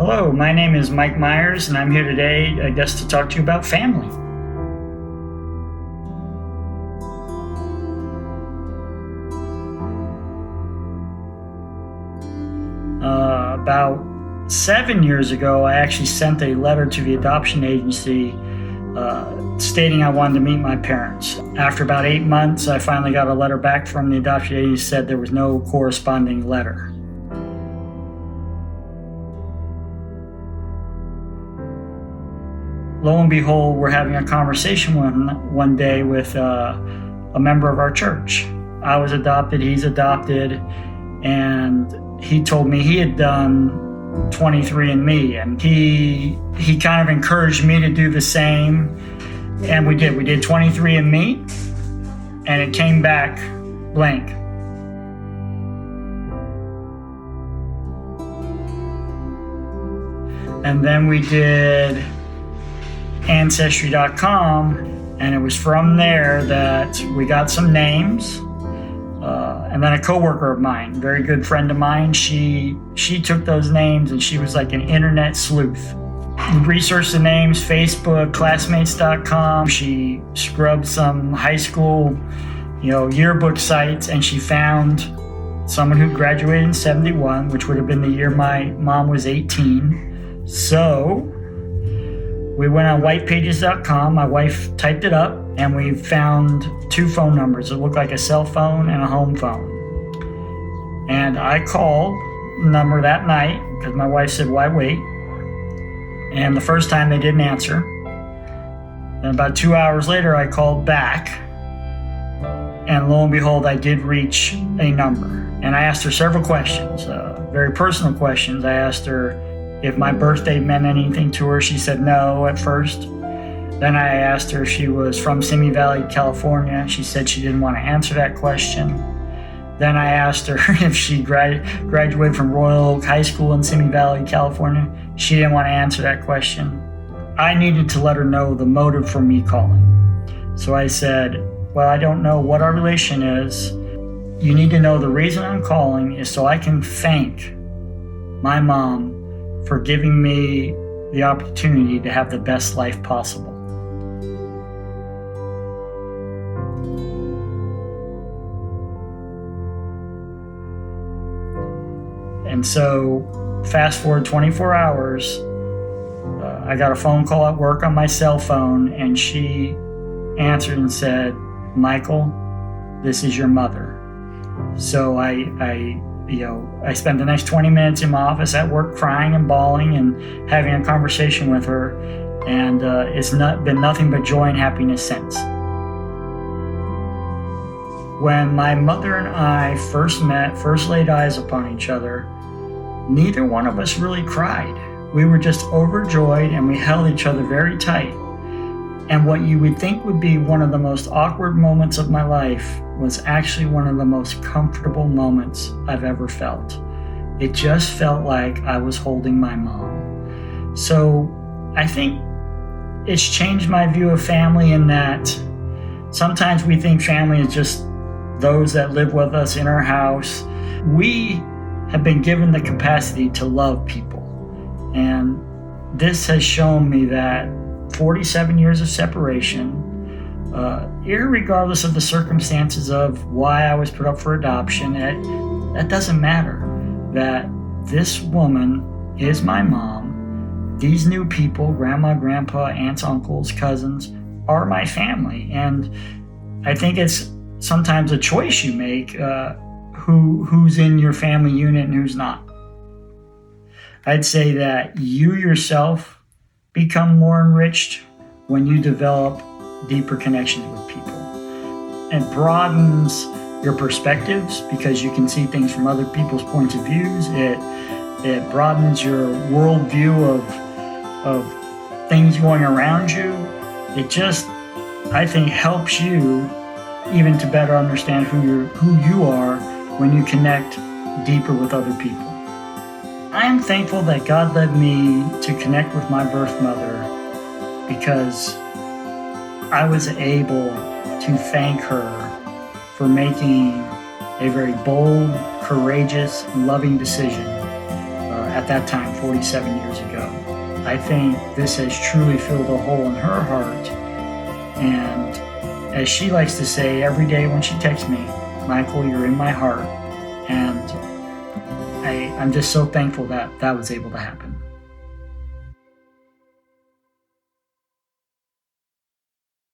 Hello, my name is Mike Myers, and I'm here today, I guess, to talk to you about family. About 7 years ago, I actually sent a letter to the adoption agency stating I wanted to meet my parents. After about 8 months, I finally got a letter back from the adoption agency that said there was no corresponding letter. Lo and behold, we're having a conversation one day with a member of our church. I was adopted, he's adopted, and he told me he had done 23andMe, and he kind of encouraged me to do the same, and we did. We did 23andMe, and it came back blank. And then we did Ancestry.com, and it was from there that we got some names. And then a coworker of mine, very good friend of mine, she took those names and she was like an internet sleuth. We researched the names, Facebook, classmates.com. She scrubbed some high school, yearbook sites, and she found someone who graduated in 71, which would have been the year my mom was 18. So we went on whitepages.com. My wife typed it up, and we found 2 phone numbers. It looked like a cell phone and a home phone. And I called the number that night because my wife said, "Why wait?" And the first time they didn't answer. And about 2 hours later, I called back, and lo and behold, I did reach a number. And I asked her several questions, very personal questions. I asked her if my birthday meant anything to her. She said no at first. Then I asked her if she was from Simi Valley, California. She said she didn't want to answer that question. Then I asked her if she graduated from Royal Oak High School in Simi Valley, California. She didn't want to answer that question. I needed to let her know the motive for me calling. So I said, "Well, I don't know what our relation is. You need to know the reason I'm calling is so I can thank my mom for giving me the opportunity to have the best life possible." And so fast forward 24 hours, I got a phone call at work on my cell phone, and she answered and said, "Michael, this is your mother." So I spent the next 20 minutes in my office at work crying and bawling and having a conversation with her, and it's been nothing but joy and happiness since. When my mother and I first met, first laid eyes upon each other, neither one of us really cried. We were just overjoyed, and we held each other very tight. And what you would think would be one of the most awkward moments of my life was actually one of the most comfortable moments I've ever felt. It just felt like I was holding my mom. So I think it's changed my view of family in that sometimes we think family is just those that live with us in our house. We have been given the capacity to love people. And this has shown me that 47 years of separation, irregardless of the circumstances of why I was put up for adoption, that doesn't matter. That this woman is my mom. These new people, grandma, grandpa, aunts, uncles, cousins, are my family. And I think it's sometimes a choice you make, who's in your family unit and who's not. I'd say that you yourself become more enriched when you develop deeper connections with people. It broadens your perspectives because you can see things from other people's points of views. It broadens your worldview of things going around you. It just, I think, helps you even to better understand who you are when you connect deeper with other people. I am thankful that God led me to connect with my birth mother because I was able to thank her for making a very bold, courageous, and loving decision at that time, 47 years ago. I think this has truly filled a hole in her heart. And as she likes to say every day when she texts me, Michael, you're in my heart. And I'm just so thankful that that was able to happen.